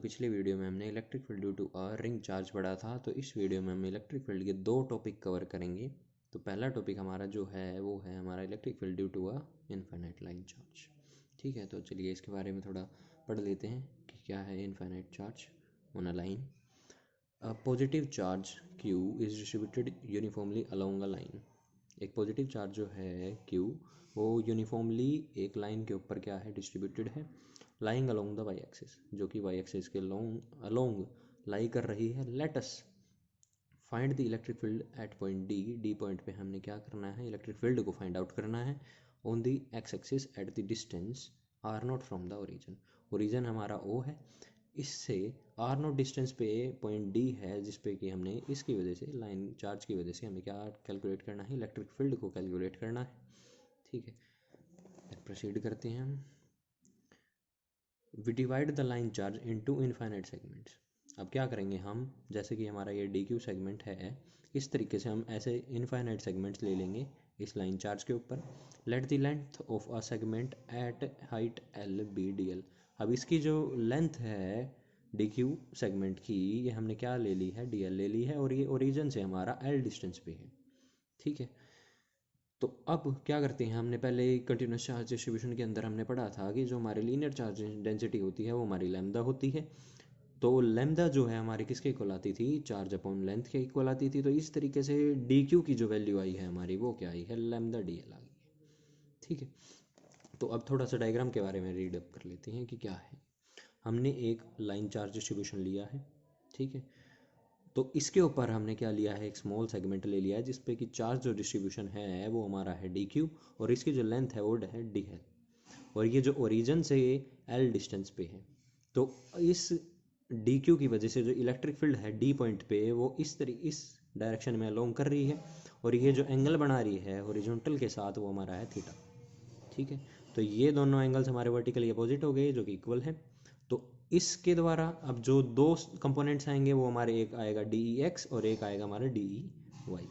पिछली वीडियो में हमने electric field due to a ring charge पढ़ा था, तो इस वीडियो में हम इलेक्ट्रिक फील्ड के दो टॉपिक कवर करेंगे। तो पहला टॉपिक हमारा जो है वो है हमारा electric field due to a infinite line charge. ठीक है, तो चलिए इसके बारे में थोड़ा पढ़ लेते हैं कि क्या है infinite charge on a line. A positive charge Q is distributed uniformly along a line. एक पॉजिटिव चार्ज जो है Q वो यूनिफॉर्मली एक लाइन के ऊपर क्या है, डिस्ट्रीब्यूटेड है, lying along the Y axis, जो कि वाई एक्सिस के अलोंग लाई कर रही है। Let us find the electric field at point D. D point पे हमने क्या करना है, इलेक्ट्रिक फील्ड को फाइंड आउट करना है on the X axis at the distance R naught from the origin. Origin हमारा ओ है, इससे आर नॉट डिस्टेंस पे पॉइंट डी है, जिस पे कि हमने इसकी वजह से लाइन चार्ज की वजह से हमें क्या कैलकुलेट करना है, इलेक्ट्रिक फील्ड को कैलकुलेट करना है। ठीक है, प्रोसीड करते हैं हम। We divide the line charge into infinite segments. अब क्या करेंगे हम, जैसे कि हमारा ये डी क्यू सेगमेंट है, इस तरीके से हम ऐसे इनफाइनाइट सेगमेंट्स ले लेंगे इस लाइन चार्ज के ऊपर। Let the length of a segment at height L be D L. अब इसकी जो लेंथ है डी क्यू सेगमेंट की, ये हमने क्या ले ली है, डी एल ले ली है, और ये ओरिजिन से हमारा एल डिस्टेंस पे है। ठीक है, तो अब क्या करते हैं, हमने पहले कंटिन्यूस चार्ज डिस्ट्रीब्यूशन के अंदर हमने पढ़ा था कि जो हमारी लीनियर चार्ज डेंसिटी होती है वो हमारी लैम्डा होती है। तो लैम्डा जो है हमारी किसके इक्वल आती थी, चार्ज अपॉन लेंथ के इक्वल आती थी। तो इस तरीके से डी क्यू की जो वैल्यू आई है हमारी, वो क्या आई है, लैम्डा डी एल आ गई है। ठीक है, तो अब थोड़ा सा डायग्राम के बारे में रीड अप कर लेते हैं कि क्या है। हमने एक लाइन चार्ज डिस्ट्रीब्यूशन लिया है, ठीक है, तो इसके ऊपर हमने क्या लिया है, एक स्मॉल सेगमेंट ले लिया है जिसपे कि चार्ज जो डिस्ट्रीब्यूशन है वो हमारा है डी क्यू, और इसकी जो लेंथ है वो है डी एल, और ये जो ओरिजिन से एल डिस्टेंस पे है। तो इस डी क्यू की वजह से जो इलेक्ट्रिक फील्ड है डी पॉइंट पे वो इस डायरेक्शन में अलोंग कर रही है, और ये जो एंगल बना रही है हॉरिजॉन्टल के साथ वो हमारा है थीटा। ठीक है, तो ये दोनों एंगल्स हमारे वर्टिकली अपोजिट हो गए जो कि इक्वल है। तो इसके द्वारा अब जो दो कंपोनेंट्स आएंगे वो हमारे, एक आएगा डी ई एक्स और एक आएगा हमारा डी ई वाई।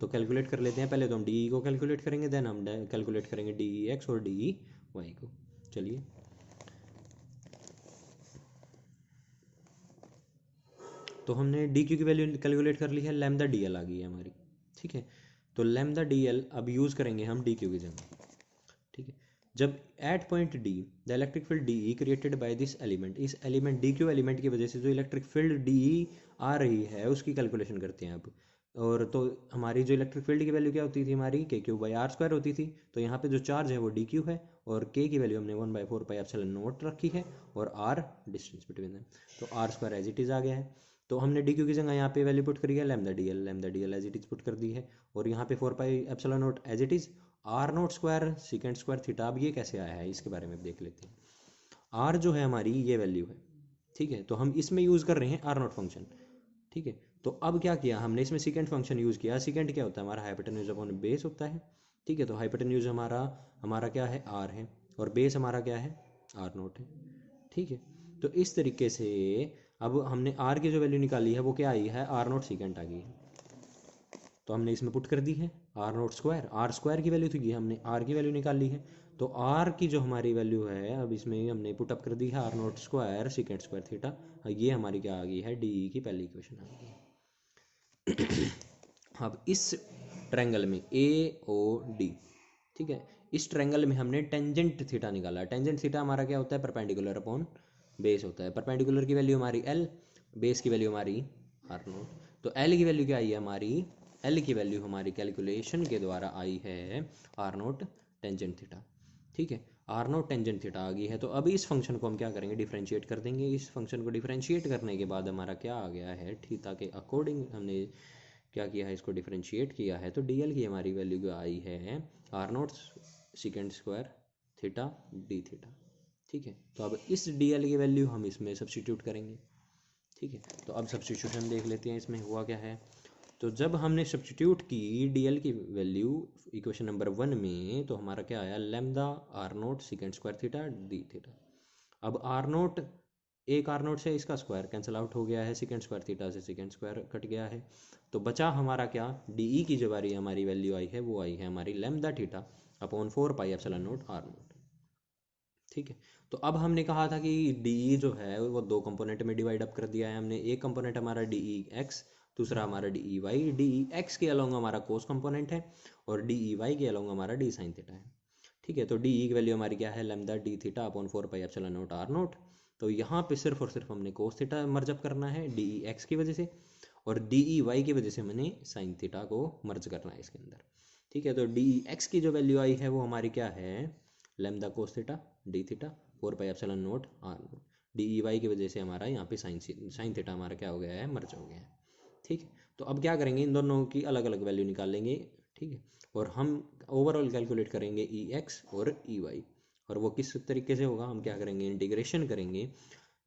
तो कैलकुलेट कर लेते हैं, पहले तो हम डी ई को कैलकुलेट करेंगे, देन हम कैलकुलेट करेंगे डी ई एक्स और डी ई वाई को। चलिए, तो हमने डी क्यू की वैल्यू कैलकुलेट कर ली है, लैम्डा डी एल आ गई है हमारी। ठीक है, तो लैम्डा डी एल अब यूज़ करेंगे हम डी क्यू की जगह। ठीक है, जब at point D the electric field D E created by this element, इस एलिमेंट डी क्यू एलिमेंट की वजह से जो इलेक्ट्रिक फील्ड डी ई आ रही है उसकी कैलकुलेशन करते हैं अब। और तो हमारी जो इलेक्ट्रिक फील्ड की वैल्यू क्या होती थी हमारी, के क्यू बाई आर स्क्वायर होती थी। तो यहाँ पे जो चार्ज है वो डी क्यू है, और के की वैल्यू हमने 1/4 पाई एप्सिलॉन नॉट रखी है, और आर डिस्टेंस बिटवीन देम, तो R square as it is आ गया है। तो हमने डी क्यू की जगह यहाँ पे वैल्यू पुट करी है lambda D L as it is put कर दी है, और यहाँ पे 4 pi epsilon naught as it is, R naught square second square theta. अब ये कैसे आया है इसके बारे में देख लेते हैं। आर जो है हमारी ये वैल्यू है, ठीक है, तो हम इसमें यूज़ कर रहे हैं आर नॉट फंक्शन। ठीक है, तो अब क्या किया हमने, इसमें सेकेंड फंक्शन यूज़ किया। सेकेंड क्या होता है हमारा, हाइपोटेन्यूज अपॉन बेस होता है। ठीक है, तो हाइपोटेन्यूज हमारा हमारा क्या है, आर है, और बेस हमारा क्या है, आर नॉट है। ठीक है, तो इस तरीके से अब हमने आर की जो वैल्यू निकाली है वो क्या आई है, आर नॉट सेकेंड आ गई है। तो हमने इसमें पुट कर दी है R naught square, R square की वैल्यू थी, हमने आर की वैल्यू निकाल ली है। तो आर की जो हमारी वैल्यू है अब इसमें हमने पुट अप कर दी है R naught square second square theta. ये हमारी क्या आ गई है, डी की पहली इक्वेशन आ गई है। अब इस ट्रायंगल में ए ओ डी, ठीक है, इस ट्रायंगल में हमने टेंजेंट थीटा निकाला। टेंजेंट थीटा हमारा क्या होता है, परपेंडिकुलर अपॉन बेस होता है। परपेंडिकुलर की वैल्यू हमारी एल, बेस की वैल्यू हमारी आर नोट। तो एल की वैल्यू क्या आई है हमारी, एल की वैल्यू हमारी कैलकुलेशन के द्वारा आई है आर नोट टेंजेंट थीटा। ठीक है, आर नोट टेंजेंट थीटा आ गई है। तो अभी इस फंक्शन को हम क्या करेंगे, डिफरेंशिएट कर देंगे। इस फंक्शन को डिफरेंशिएट करने के बाद हमारा क्या आ गया है, थीटा के अकॉर्डिंग हमने क्या किया है, इसको डिफरेंशिएट किया है। तो डी एल की हमारी वैल्यू आई है R naught second square theta D theta. ठीक है, तो अब इस डी एल की वैल्यू हम इसमें सब्सटीट्यूट करेंगे। ठीक है, तो अब सब्सटीट्यूशन देख लेते हैं इसमें हुआ क्या है। तो जब हमने सब्सटीट्यूट की डी एल की वैल्यू इक्वेशन नंबर 1 में, तो हमारा क्या आया, lambda R naught second square theta D theta. अब आर नोट, एक आर नोट से इसका स्क्वायर कैंसिल आउट हो गया है, सेकेंड स्क्वायर थीटा से सेकेंड स्क्वायर कट गया है। तो बचा हमारा क्या, डी ई की जो हमारी वैल्यू आई है वो आई है हमारी lambda theta upon 4 pi epsilon naught R naught. ठीक है। तो अब हमने कहा था कि डी जो है वो दो कंपोनेंट में डिवाइड अप कर दिया है हमने। एक कंपोनेंट हमारा डी ई एक्स, दूसरा हमारा D E Y. D E X के अलोंग हमारा कोस कंपोनेंट है और डी ई वाई के अलोंग हमारा डी साइन थीटा है। ठीक है। तो डी ई की वैल्यू हमारी क्या है, lambda D theta upon 4 pi epsilon naught R naught. तो यहाँ पे सिर्फ और सिर्फ हमने कोस थीटा मर्ज अप करना है डी ई एक्स की वजह से, और डी ई वाई की वजह से मैंने साइन थीटा को मर्ज करना है इसके अंदर। ठीक है। तो डी ई एक्स की जो वैल्यू आई है वो हमारी क्या है, lambda cos theta D theta 4 pi epsilon naught R naught. D E Y की वजह से हमारा यहाँ पे साइन थीटा हमारा क्या हो गया है, मर्ज हो गया है। ठीक है। तो अब क्या करेंगे, इन दोनों की अलग अलग वैल्यू निकाल लेंगे। ठीक है। और हम ओवरऑल कैलकुलेट करेंगे ई एक्स और ई वाई। और वो किस तरीके से होगा, हम क्या करेंगे, इंटीग्रेशन करेंगे।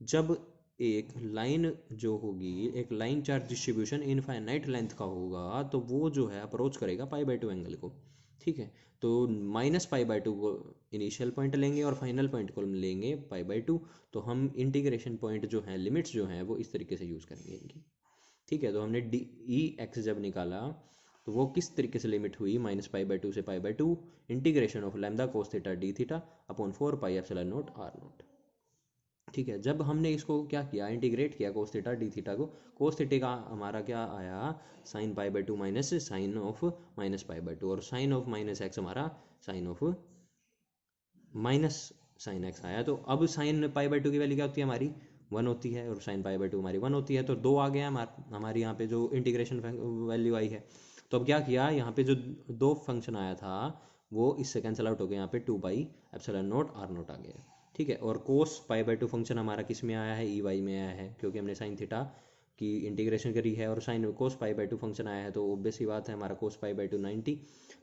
जब एक लाइन जो होगी, एक line charge distribution infinite length का होगा, तो वो जो है अप्रोच करेगा π/2 एंगल को। ठीक है। तो -π/2 को इनिशियल पॉइंट लेंगे और फाइनल पॉइंट को लेंगे π/2। तो हम इंटीग्रेशन पॉइंट जो है, लिमिट्स जो हैं, वो इस तरीके से यूज़ करेंगे इनकी। ठीक है। तो हमने डी ई एक्स जब निकाला तो वो किस तरीके से लिमिट हुई, -π/2 से π/2 integration of lambda cos theta D theta upon 4 pi epsilon naught R naught. ठीक है। जब हमने इसको क्या किया, इंटीग्रेट किया कोस थीटा डी थीटा को, कोस थीटा का हमारा क्या आया, साइन π/2 माइनस साइन ऑफ -π/2, और साइन ऑफ माइनस एक्स हमारा sine of minus sine X आया। तो अब साइन π/2 की वैल्यू क्या होती है हमारी, 1 होती है, और साइन π/2 हमारी 1 होती है। तो 2 आ गया हमारे यहाँ पे जो इंटीग्रेशन वैल्यू आई है। तो अब क्या किया, यहाँ पे जो दो फंक्शन आया था वो इससे कैंसिल आउट हो गया, यहाँ पे 2 pi epsilon naught R naught आ गया। ठीक है। और कोस π/2 फंक्शन हमारा किस में आया है, ई वाई में आया है, क्योंकि हमने साइन थीटा की इंटीग्रेशन करी है। और साइन कोस π/2 फंक्शन आया है, तो ऑब्वियस ही बात है हमारा कोस π/2 90।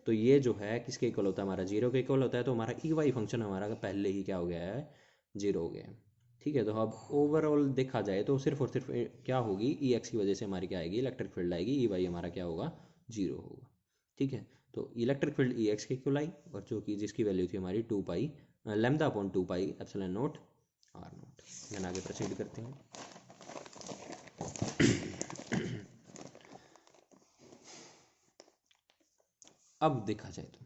तो ये जो है किसके इक्वल होता है, हमारा 0 के इक्वल होता है। तो हमारा ई वाई फंक्शन हमारा पहले ही क्या हो गया है, 0 हो गया है। ठीक है। तो अब ओवरऑल देखा जाए तो सिर्फ और सिर्फ क्या होगी, ई एक्स की वजह से हमारी क्या आएगी, इलेक्ट्रिक फील्ड आएगी। ई वाई हमारा क्या होगा, 0 होगा। ठीक है। तो इलेक्ट्रिक फील्ड ई एक्स के इक्वल आई, और जो कि जिसकी वैल्यू थी हमारी 2 pi lambda upon 2 pi epsilon naught R naught. Then आगे प्रोसीड करते हैं। अब देखा जाए तो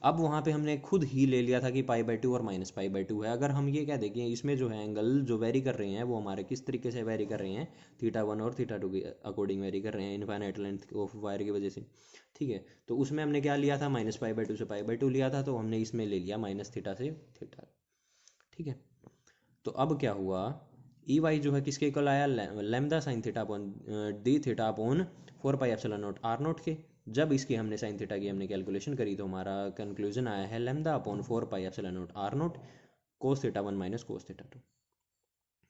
अब वहाँ पे हमने खुद ही ले लिया था कि π/2 और -π/2 है। अगर हम ये क्या देखें, इसमें जो है एंगल जो वेरी कर रहे हैं वो हमारे किस तरीके से वेरी कर रहे हैं, θ1 और θ2 के अकॉर्डिंग वेरी कर रहे हैं इनफाइनाइट लेंथ ऑफ वायर की वजह से। ठीक है। तो उसमें हमने क्या लिया था, -π/2 से π/2 लिया था, तो हमने इसमें ले लिया -θ से θ। ठीक है। तो अब क्या हुआ, ई वाई जो है किसके इक्वल आया, lambda sine theta upon D theta upon 4 pi epsilon naught R naught के। जब इसकी हमने साइन थीटा की हमने कैलकुलेशन करी तो हमारा कंक्लूजन आया है lambda upon 4 pi epsilon naught R naught cos theta 1 minus cos theta 2।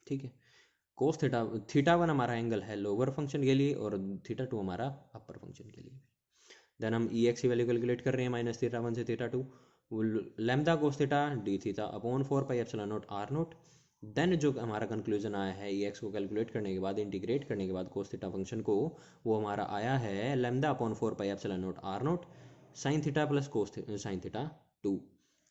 ठीक है। कोस θ1 हमारा एंगल है लोअर फंक्शन के लिए, और θ2 हमारा अपर फंक्शन के लिए। देन हम ई एक्स की वैल्यू कैलकुलेट कर रहे हैं, -θ1 से θ2, lambda cos theta D theta upon 4 pi epsilon naught R naught. Then जो हमारा कंक्लूजन आया है ई एक्स को कैलकुलेट करने के बाद, इंटीग्रेट करने के बाद कोस थीटा फंक्शन को, वो हमारा आया है lambda upon 4 pi epsilon naught R naught sine theta plus cos sine theta 2।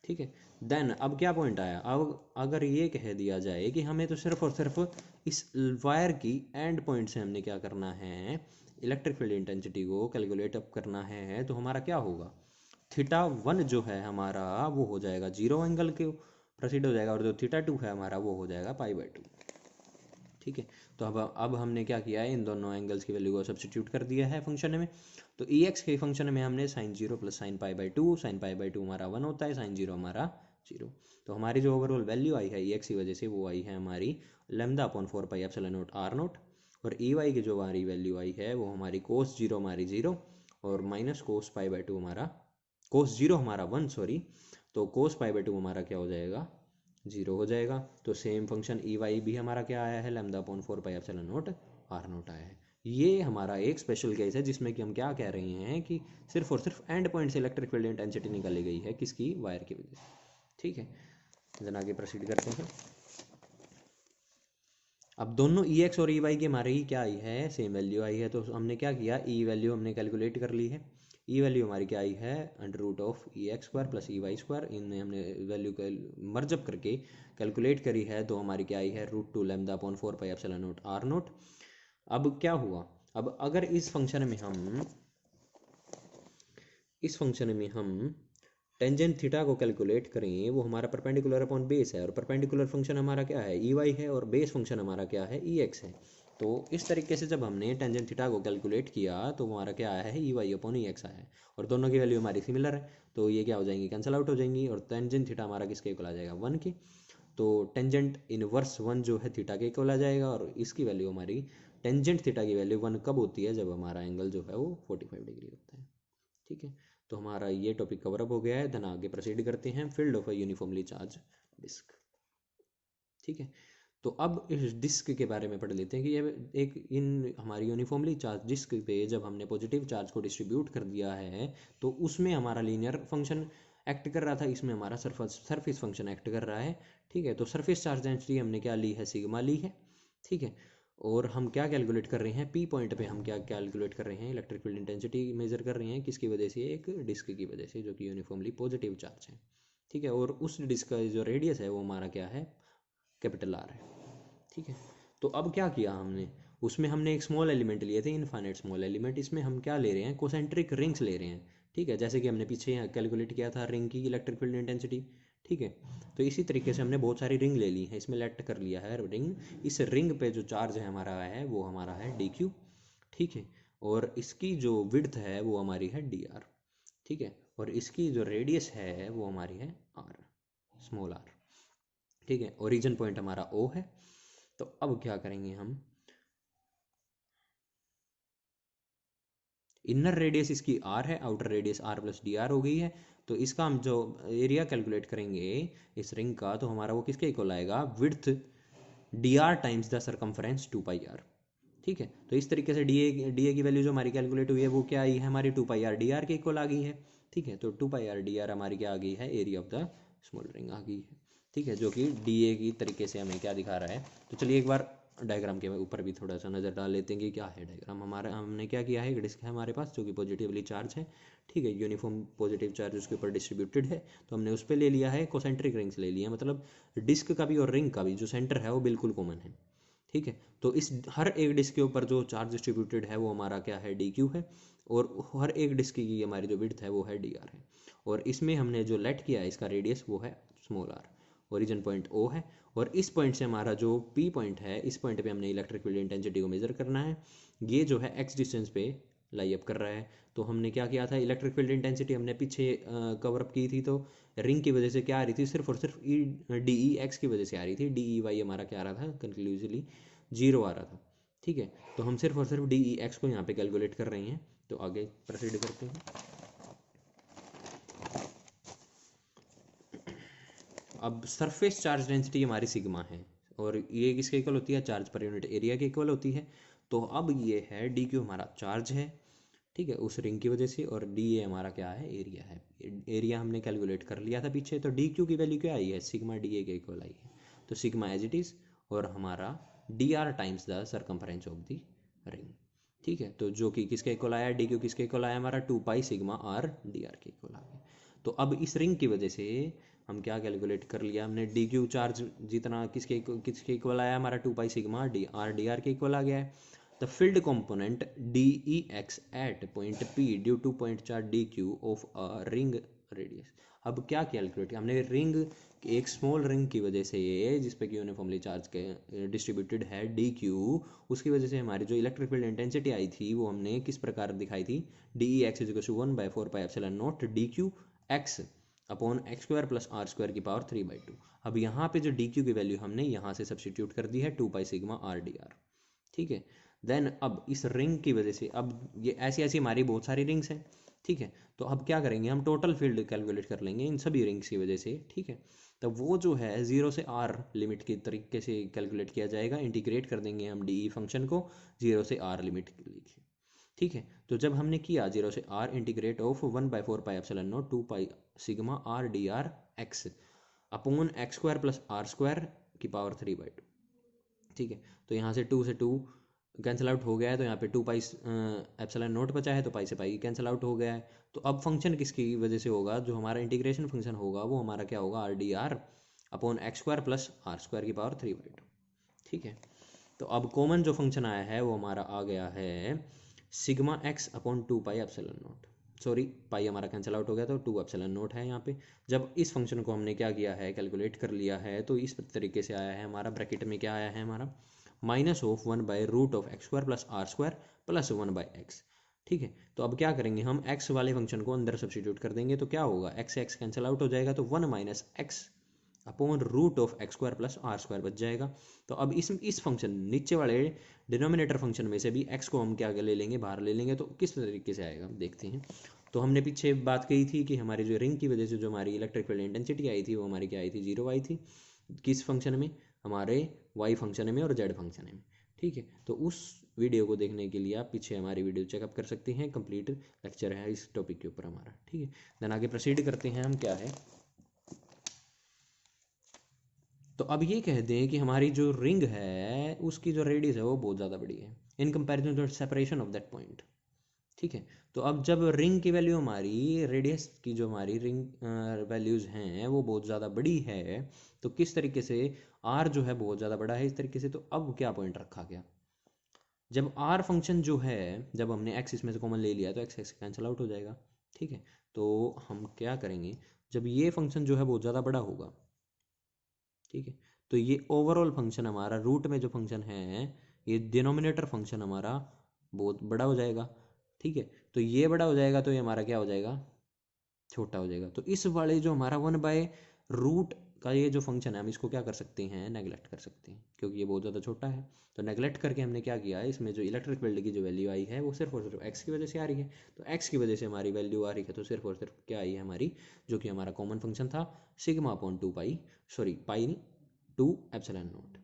ठीक है। देन अब क्या पॉइंट आया, अब अगर ये कह दिया जाए कि हमें तो सिर्फ और सिर्फ इस वायर की एंड पॉइंट से हमने क्या करना है, इलेक्ट्रिक फील्ड इंटेंसिटी को कैलकुलेट अप करना है, तो हमारा क्या होगा, θ1 जो है हमारा वो हो जाएगा 0 एंगल के प्रोसीड हो जाएगा, और जो θ2 है हमारा वो हो जाएगा π/2। ठीक है। तो अब हमने क्या किया है, इन दोनों एंगल्स की वैल्यू को सब्सटीट्यूट कर दिया है फंक्शन में। तो ई एक्स के फंक्शन में हमने साइन 0 प्लस साइन π/2, साइन π/2 हमारा 1 होता है, साइन 0 हमारा 0। तो हमारी जो ओवरऑल वैल्यू आई है ई एक्स की वजह से वो आई है हमारी lambda upon 4 pi epsilon naught R naught. और ई वाई की जो हमारी वैल्यू आई है वो हमारी कोस 0 हमारी 0, और माइनस कोस π/2 हमारा कोस 0 हमारा 1, सॉरी। तो कोस π/2 हमारा क्या हो जाएगा, 0 हो जाएगा। तो सेम फंक्शन ई वाई भी हमारा क्या आया है, lambda upon 4 pi epsilon naught R naught आया है। ये हमारा एक स्पेशल केस है जिसमें कि हम क्या कह रहे हैं कि सिर्फ और सिर्फ एंड पॉइंट से इलेक्ट्रिक फील्ड इंटेंसिटी निकाली गई है, किसकी, वायर की वजह से। ठीक है। देन आगे प्रोसीड करते हैं। अब दोनों ई एक्स और ई वाई की हमारी क्या आई है, सेम वैल्यू आई है। तो हमने क्या किया, ई वैल्यू हमने कैलकुलेट कर ली है। ई वैल्यू हमारी क्या आई है, √ऑफ E X square plus E Y square, इनमें हमने वैल्यू मर्जअप करके कैलकुलेट करी है। तो हमारी क्या आई है, √2 lambda upon 4 pi epsilon naught R naught. अब क्या हुआ, अब अगर इस फंक्शन में हम टेंजेंट थीटा को कैलकुलेट करें वो हमारा परपेंडिकुलर अपॉन बेस है, और परपेंडिकुलर फंक्शन हमारा क्या है, ई वाई है, और बेस फंक्शन हमारा क्या है, ई एक्स है। तो इस तरीके से जब हमने टेंजेंट थीटा को कैलकुलेट किया तो हमारा क्या आया है, ई वाई अपॉन ई एक्स आया है, और दोनों की वैल्यू हमारी सिमिलर है, तो ये क्या हो जाएंगी, कैंसिल आउट हो जाएंगी, और टेंजेंट थीटा हमारा किसके इक्वल आ जाएगा, 1 के। तो टेंजेंट इनवर्स 1 जो है थीटा के इक्वल आ जाएगा, और इसकी वैल्यू हमारी टेंजेंट थीटा की वैल्यू 1 कब होती है, जब हमारा एंगल जो है वो 45 डिग्री होता है। ठीक है, तो हमारा ये टॉपिक कवर अप हो गया है। देन आगे प्रोसीड करते हैं, field of a uniformly charge disc. ठीक है, तो अब इस डिस्क के बारे में पढ़ लेते हैं कि ये एक इन हमारी यूनिफॉर्मली चार्ज डिस्क पे जब हमने पॉजिटिव चार्ज को डिस्ट्रीब्यूट कर दिया है तो उसमें हमारा लीनियर फंक्शन एक्ट कर रहा था, इसमें हमारा सरफेस फंक्शन एक्ट कर रहा है। ठीक है, तो सरफेस चार्ज डेंसिटी हमने क्या ली है, सिग्मा ली है। ठीक है, और हम क्या कैलकुलेट कर रहे हैं, पी पॉइंट पे हम क्या कैलकुलेट कर रहे हैं, इलेक्ट्रिक फील्ड इंटेंसिटी मेजर कर रहे हैं, किसकी वजह से, एक डिस्क की वजह से जो कि यूनिफॉर्मली पॉजिटिव चार्ज है। ठीक है, और उस डिस्क का जो रेडियस है वो हमारा क्या है, कैपिटल आर है। ठीक है, तो अब क्या किया हमने, उसमें हमने एक स्मॉल एलिमेंट लिए थे, इनफाइनाइट स्मॉल एलिमेंट, इसमें हम क्या ले रहे हैं, कोसेंट्रिक रिंग्स ले रहे हैं। ठीक है, जैसे कि हमने पीछे यहाँ कैलकुलेट किया था रिंग की इलेक्ट्रिक फील्ड इंटेंसिटी। ठीक है, तो इसी तरीके से हमने बहुत सारी रिंग ले ली है, इसमें लेट कर लिया है रिंग। इस रिंग पे जो चार्ज है हमारा है वो हमारा है डी क्यू। ठीक है, और इसकी जो विड्थ है वो हमारी है डी आर। ठीक है, और इसकी जो रेडियस है वो हमारी है आर, स्मॉल आर। ठीक है, ओरिजिन पॉइंट हमारा ओ है। तो अब क्या करेंगे हम, इनर रेडियस इसकी आर है, outer radius R plus D R हो गई है। तो इसका हम जो एरिया कैलकुलेट करेंगे इस रिंग का, तो हमारा वो किसके इक्वल आएगा, width D R times the circumference 2 pi R. ठीक है, तो इस तरीके से डी ए की वैल्यू जो हमारी कैलकुलेट हुई है वो क्या आई है, हमारी 2 पाई आर डी आर के इक्वल आ गई है। ठीक है, तो 2 पाई आर डी आर हमारी क्या आ गई है, area of the small ring आ गई है। ठीक है, जो कि डी ए की तरीके से हमें क्या दिखा रहा है। तो चलिए एक बार डायग्राम के ऊपर भी थोड़ा सा नज़र डाल लेते हैं कि क्या है डायग्राम हमारा। हमने क्या किया है, एक डिस्क है हमारे पास जो कि पॉजिटिवली चार्ज है। ठीक है, यूनिफॉर्म पॉजिटिव चार्ज उसके ऊपर डिस्ट्रीब्यूटेड है, तो हमने उस पर ले लिया है कोसेंट्रिक रिंग्स ले लिया, मतलब डिस्क का भी और रिंग का भी जो सेंटर है वो बिल्कुल कॉमन है। ठीक है, तो इस हर एक डिस्क के ऊपर जो चार्ज डिस्ट्रीब्यूटेड है वो हमारा क्या है, डी क्यू है, और हर एक डिस्क की हमारी जो विड्थ है वो है डी आर है, और इसमें हमने जो लेट किया है इसका रेडियस वो है small R, origin point O है, और इस पॉइंट से हमारा जो पी पॉइंट है, इस पॉइंट पे हमने इलेक्ट्रिक फील्ड इंटेंसिटी को मेजर करना है। ये जो है एक्स डिस्टेंस पे लाई अप कर रहा है। तो हमने क्या किया था, इलेक्ट्रिक फील्ड इंटेंसिटी हमने पीछे कवर अप की थी, तो रिंग की वजह से क्या आ रही थी, सिर्फ और सिर्फ ई डी ई एक्स की वजह से आ रही थी, डी ई वाई हमारा क्या आ रहा था, कंक्लूसिवली 0 आ रहा था। ठीक है, तो हम सिर्फ और सिर्फ डी ई एक्स को यहाँ पे कैलकुलेट कर रहे हैं। तो आगे प्रोसीड करते हैं। अब सरफेस चार्ज डेंसिटी हमारी सिग्मा है, और ये किसके इक्वल होती है, चार्ज पर यूनिट एरिया के इक्वल होती है। तो अब ये है डी क्यू हमारा चार्ज है। ठीक है, उस रिंग की वजह से, और डी ए हमारा क्या है, एरिया है। एरिया हमने कैलकुलेट कर लिया था पीछे, तो डी क्यू की वैल्यू क्या आई है, सिग्मा डी ए के इक्वल आई है। तो सिग्मा एज इट इज़, और हमारा D R times the circumference of the ring. ठीक है, तो जो कि किसके इक्वल आया, डी क्यू किसके इक्वल आया हमारा, 2 pi sigma R D R के इक्वल आ गया। तो अब इस रिंग की वजह से हम क्या कैलकुलेट कर लिया हमने, डी क्यू चार्ज जितना किसके इक्वल आया हमारा, 2 पाई सिग्मा डी आर के इक्वल आ गया है। The field component DEX at point P due to point charge DQ of a ring radius। अब क्या कैलकुलेट किया हमने, रिंग एक स्मॉल रिंग की वजह से जिसपे कि यूनिफॉर्मली चार्ज के डिस्ट्रीब्यूटेड है DQ, उसकी वजह से हमारी जो इलेक्ट्रिक फील्ड इंटेंसिटी आई थी वो हमने किस प्रकार दिखाई थी, DEX = 1/4πε0 DQ x upon x² + r² की पावर 3/2। अब यहाँ पे जो DQ की वैल्यू हमने यहाँ से सब्सटीट्यूट कर दी है 2 पाई सिग्मा r dr। ठीक है, देन अब इस रिंग की वजह से, अब ये ऐसी ऐसी हमारी बहुत सारी रिंग्स हैं। ठीक है, तो अब क्या करेंगे, हम टोटल फील्ड कैलकुलेट कर लेंगे इन सभी रिंग्स की वजह से। ठीक है, तो वो जो है 0 से r लिमिट के तरीके से कैलकुलेट किया जाएगा, इंटीग्रेट कर देंगे हम डी फंक्शन को 0 से r लिमिट के लिए। ठीक है, तो जब हमने किया 0 से r integrate of 1/4πε0 2 pi sigma r dr x upon x² + r² की पावर 3/2। ठीक है, तो यहाँ से 2 से 2 कैंसिल आउट हो गया है, तो यहाँ पे 2 पाई ε0 बचा है, तो पाई से पाई कैंसिल आउट हो गया है। तो अब फंक्शन किसकी वजह से होगा, जो हमारा इंटीग्रेशन फंक्शन होगा वो हमारा क्या होगा, R D R upon x² + r² की पावर 3/2। ठीक है, तो अब कॉमन जो फंक्शन आया है वो हमारा आ गया है सिग्मा x अपॉन 2 पाई ε0। सॉरी पाई हमारा कैंसिल आउट हो गया, तो 2 एप्सिलॉन नॉट है यहाँ पे। जब इस फंक्शन को हमने क्या किया है, कैलकुलेट कर लिया है, तो इस तरीके से आया है हमारा, ब्रैकेट में क्या आया है हमारा, -1/√x² + r² + 1/x। ठीक है, तो अब क्या करेंगे हम, x वाले फंक्शन को अंदर सब्सटीट्यूट कर देंगे, तो क्या होगा, x से x कैंसिल आउट हो जाएगा, तो 1 - x/√x² + r² बच जाएगा। तो अब इस फंक्शन नीचे वाले डिनोमिनेटर फंक्शन में से भी x को हम क्या ले लेंगे, बाहर ले लेंगे, तो किस तरीके से आएगा देखते हैं। तो हमने पीछे बात कही थी कि हमारी जो रिंग की वजह से जो हमारी इलेक्ट्रिक फील्ड इंटेंसिटी आई थी, वो हमारी क्या आई थी, 0 आई थी। किस फंक्शन में, हमारे y फंक्शन में और z फंक्शन में। ठीक है, तो उस वीडियो को देखने के लिए आप पीछे हमारी वीडियो चेकअप कर सकते हैं, कंप्लीट लेक्चर है इस टॉपिक के ऊपर हमारा। ठीक है, देन आगे प्रोसीड करते हैं हम, क्या है, तो अब ये कहते हैं कि हमारी जो रिंग है उसकी जो रेडियस है वो बहुत ज़्यादा बड़ी है in comparison to separation of that point. ठीक है, तो अब जब रिंग की वैल्यू हमारी, रेडियस की जो हमारी रिंग वैल्यूज़ हैं वो बहुत ज़्यादा बड़ी है, तो किस तरीके से आर जो है बहुत ज़्यादा बड़ा है इस तरीके से, तो अब क्या पॉइंट रखा गया, जब आर फंक्शन जो है, जब हमने एक्स इसमें से कॉमन ले लिया तो एक्स एक्स कैंसिल आउट हो जाएगा। ठीक है, तो हम क्या करेंगे, जब ये फंक्शन जो है बहुत ज़्यादा बड़ा होगा, ठीक है, तो ये ओवरऑल फंक्शन हमारा, रूट में जो फंक्शन है, ये डिनोमिनेटर फंक्शन हमारा बहुत बड़ा हो जाएगा। ठीक है, तो ये बड़ा हो जाएगा, तो ये हमारा क्या हो जाएगा, छोटा हो जाएगा। तो इस वाले जो हमारा 1/रूट का ये जो फंक्शन है, हम इसको क्या कर सकते हैं, नेगलेक्ट कर सकते हैं, क्योंकि ये बहुत ज़्यादा छोटा है। तो नेगलेक्ट करके हमने क्या किया है, इसमें जो इलेक्ट्रिक फील्ड की जो वैल्यू आई है वो सिर्फ और सिर्फ एक्स की वजह से आ रही है। तो एक्स की वजह से हमारी वैल्यू आ रही है, तो सिर्फ और सिर्फ क्या आई है हमारी, जो कि हमारा कॉमन फंक्शन था, σ/2π, सॉरी पाई 2ε0।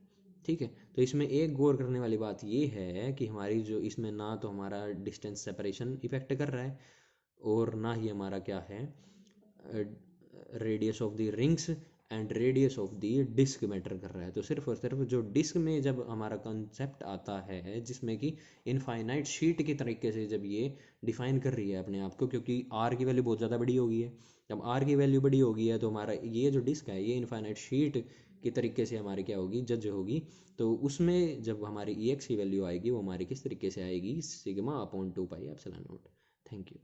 ठीक है, तो इसमें एक गौर करने वाली बात ये है कि हमारी जो इसमें ना तो हमारा डिस्टेंस सेपरेशन इफेक्ट कर रहा है, और ना ही हमारा क्या है, radius of the rings and radius of the disc matter कर रहा है। तो सिर्फ और सिर्फ जो डिस्क में जब हमारा कंसेप्ट आता है, जिसमें कि इनफाइनाइट शीट के तरीके से जब ये डिफाइन कर रही है अपने आप को, क्योंकि आर की वैल्यू बहुत ज़्यादा बड़ी होगी है, जब आर की वैल्यू बड़ी होगी है, तो हमारा ये जो डिस्क है ये इनफाइनाइट शीट के तरीके से हमारी क्या होगी, जज होगी। तो उसमें जब हमारी ई एक्स की वैल्यू आएगी, वो हमारी किस तरीके से आएगी, σ/2πε0। Thank you.